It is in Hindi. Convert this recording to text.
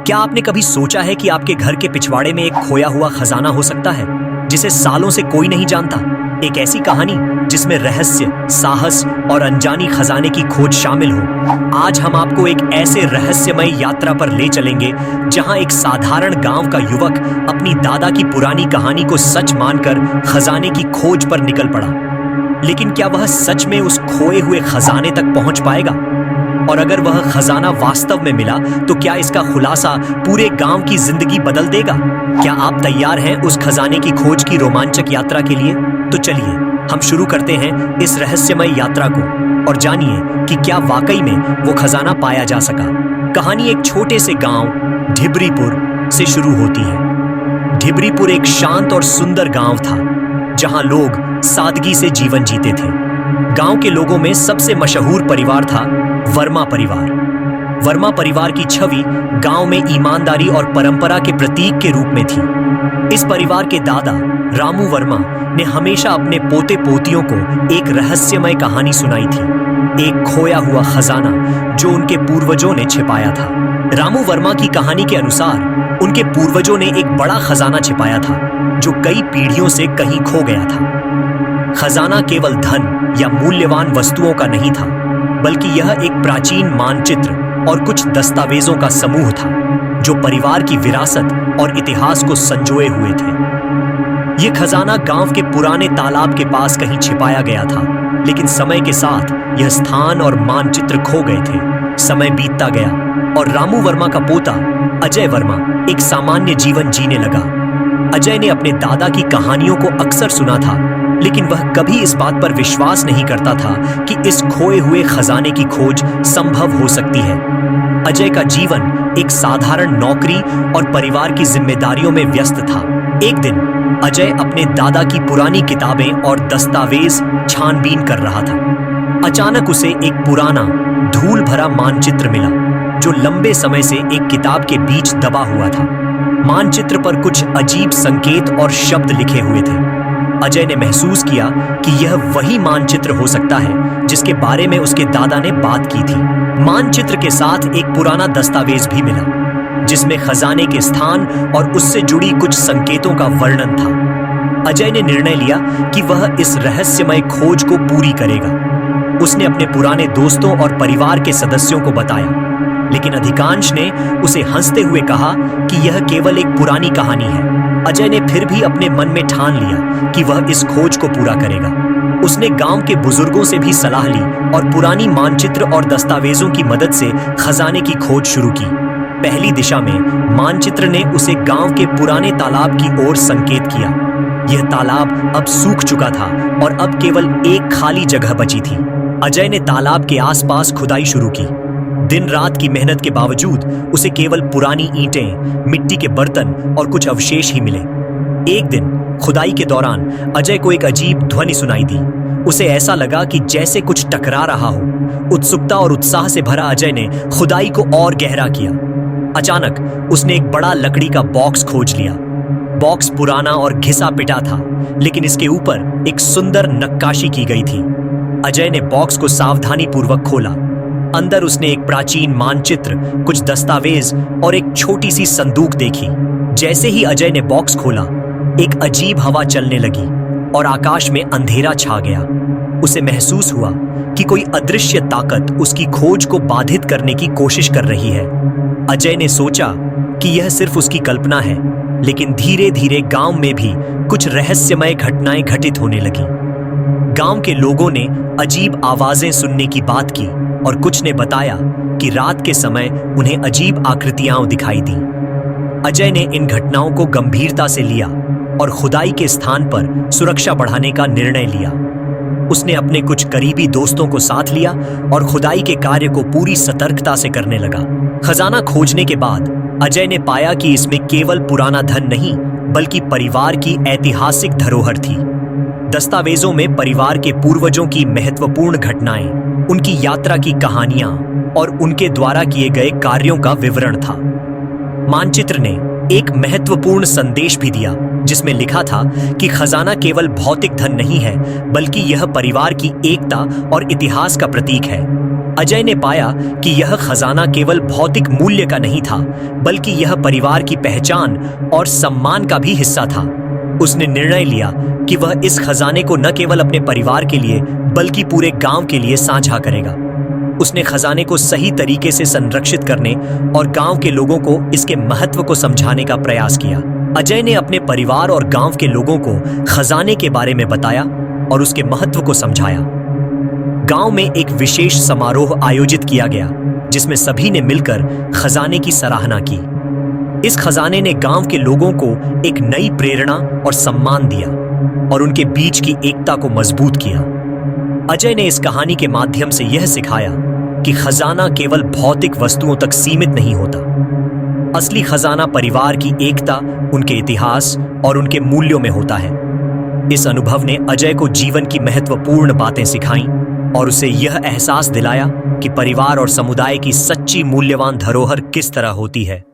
क्या आपने कभी सोचा है कि आपके घर के पिछवाड़े में एक खोया हुआ खजाना हो सकता है जिसे सालों से कोई नहीं जानता? एक ऐसी कहानी जिसमें रहस्य, साहस और अनजानी खजाने की खोज शामिल हो। आज हम आपको एक ऐसे रहस्यमय यात्रा पर ले चलेंगे जहां एक साधारण गांव का युवक अपनी दादा की पुरानी कहानी को सच मानकर खजाने की खोज पर निकल पड़ा। लेकिन क्या वह सच में उस खोए हुए खजाने तक पहुंच पाएगा? और अगर वह खजाना वास्तव में मिला तो क्या इसका खुलासा पूरे गांव की जिंदगी बदल देगा? क्या आप तैयार हैं उस खजाने की खोज की रोमांचक यात्रा के लिए? तो चलिए हम शुरू करते हैं इस रहस्यमय यात्रा को और जानिए कि क्या वाकई में वो खजाना पाया जा सका। कहानी एक छोटे से गांव ढिबरीपुर से शुरू होती है। ढिबरीपुर एक शांत और सुंदर गांव था जहां लोग सादगी से जीवन जीते थे। गांव के लोगों में सबसे मशहूर परिवार था वर्मा परिवार। वर्मा परिवार की छवि गांव में ईमानदारी और परंपरा के प्रतीक के रूप में थी। इस परिवार के दादा रामू वर्मा ने हमेशा अपने पोते पोतियों को एक रहस्यमय कहानी सुनाई थी, एक खोया हुआ खजाना जो उनके पूर्वजों ने छिपाया था। रामू वर्मा की कहानी के अनुसार उनके पूर्वजों ने एक बड़ा खजाना छिपाया था जो कई पीढ़ियों से कहीं खो गया था। खजाना केवल धन या मूल्यवान वस्तुओं का नहीं था, बल्कि यह एक प्राचीन मानचित्र और कुछ दस्तावेजों का समूह था जो परिवार की विरासत और इतिहास को संजोए हुए थे। यह खजाना गांव के पुराने तालाब के पास कहीं छिपाया गया था, लेकिन समय के साथ यह स्थान और मानचित्र खो गए थे। समय बीतता गया और रामू वर्मा का पोता अजय वर्मा एक सामान्य जीवन जीने लगा। अजय ने अपने दादा की कहानियों को अक्सर सुना था, लेकिन वह कभी इस बात पर विश्वास नहीं करता था कि इस खोए हुए खजाने की खोज संभव हो सकती है। अजय का जीवन एक साधारण नौकरी और परिवार की जिम्मेदारियों में व्यस्त था। एक दिन अजय अपने दादा की पुरानी किताबें और दस्तावेज छानबीन कर रहा था। अचानक उसे एक पुराना धूल भरा मानचित्र मिला जो लंबे समय से एक किताब के बीच दबा हुआ था। मानचित्र पर कुछ अजीब संकेत और शब्द लिखे हुए थे। अजय ने महसूस किया कि यह वही मानचित्र हो सकता है जिसके बारे में उसके दादा ने बात की थी। मानचित्र के साथ एक पुराना दस्तावेज भी मिला जिसमें खजाने के स्थान और उससे जुड़ी कुछ संकेतों का वर्णन था। अजय ने निर्णय लिया कि वह इस रहस्यमय खोज को पूरी करेगा। उसने अपने पुराने दोस्तों और परिवार के सदस्यों को बताया, लेकिन अधिकांश ने उसे हंसते हुए कहा कि यह केवल एक पुरानी कहानी है। अजय ने फिर भी अपने मन में ठान लिया कि वह इस खोज को पूरा करेगा। उसने गांव के बुजुर्गों से भी सलाह ली और पुरानी मानचित्र और दस्तावेजों की मदद से खजाने की खोज शुरू की। पहली दिशा में मानचित्र ने उसे गांव के पुराने तालाब की ओर संकेत किया। यह तालाब अब सूख चुका था और अब केवल एक खाली जगह बची थी। अजय ने तालाब के आसपास खुदाई शुरू की। दिन रात की मेहनत के बावजूद उसे केवल पुरानी ईंटें, मिट्टी के बर्तन और कुछ अवशेष ही मिले। एक दिन खुदाई के दौरान अजय को एक अजीब ध्वनि सुनाई दी। उसे ऐसा लगा कि जैसे कुछ टकरा रहा हो। उत्सुकता और उत्साह से भरा अजय ने खुदाई को और गहरा किया। अचानक उसने एक बड़ा लकड़ी का बॉक्स खोज लिया। बॉक्स पुराना और घिसा पिटा था, लेकिन इसके ऊपर एक सुंदर नक्काशी की गई थी। अजय ने बॉक्स को सावधानीपूर्वक खोला। अंदर उसने एक प्राचीन मानचित्र, कुछ दस्तावेज और एक छोटी सी संदूक देखी। जैसे ही अजय ने बॉक्स खोला, एक अजीब हवा चलने लगी और आकाश में अंधेरा छा गया। उसे महसूस हुआ कि कोई अदृश्य ताकत उसकी खोज को बाधित करने की कोशिश कर रही है। अजय ने सोचा कि यह सिर्फ उसकी कल्पना है, लेकिन धीरे धीरे गांव में भी कुछ रहस्यमय घटनाएं घटित होने लगी। गांव के लोगों ने अजीब आवाजें सुनने की बात की और कुछ ने बताया कि रात के समय उन्हें अजीब आकृतियां दिखाई दी। अजय ने इन घटनाओं को गंभीरता से लिया और खुदाई के स्थान पर सुरक्षा बढ़ाने का निर्णय लिया। उसने अपने कुछ करीबी दोस्तों को साथ लिया और खुदाई के कार्य को पूरी सतर्कता से करने लगा। खजाना खोजने के बाद अजय ने पाया कि इसमें केवल पुराना धन नहीं, बल्कि परिवार की ऐतिहासिक धरोहर थी। दस्तावेजों में परिवार के पूर्वजों की महत्वपूर्ण घटनाएं, उनकी यात्रा की कहानियां और उनके द्वारा किए गए कार्यों का विवरण था। मानचित्र ने एक महत्वपूर्ण संदेश भी दिया जिसमें लिखा था कि खजाना केवल भौतिक धन नहीं है, बल्कि यह परिवार की एकता और इतिहास का प्रतीक है। अजय ने पाया कि यह खजाना केवल भौतिक मूल्य का नहीं था, बल्कि यह परिवार की पहचान और सम्मान का भी हिस्सा था। उसने निर्णय लिया कि वह इस खजाने को न केवल अपने परिवार के लिए बल्कि पूरे गांव के लिए साझा करेगा। उसने खजाने को सही तरीके से संरक्षित करने और गांव के लोगों को इसके महत्व को समझाने का प्रयास किया। अजय ने अपने परिवार और गांव के लोगों को खजाने के बारे में बताया और उसके महत्व को समझाया। गांव में एक विशेष समारोह आयोजित किया गया, जिसमें सभी ने मिलकर खजाने की सराहना की। इस खजाने ने गांव के लोगों को एक नई प्रेरणा और सम्मान दिया और उनके बीच की एकता को मजबूत किया। अजय ने इस कहानी के माध्यम से यह सिखाया कि खजाना केवल भौतिक वस्तुओं तक सीमित नहीं होता। असली खजाना परिवार की एकता, उनके इतिहास और उनके मूल्यों में होता है। इस अनुभव ने अजय को जीवन की महत्वपूर्ण बातें सिखाईं और उसे यह एहसास दिलाया कि परिवार और समुदाय की सच्ची मूल्यवान धरोहर किस तरह होती है।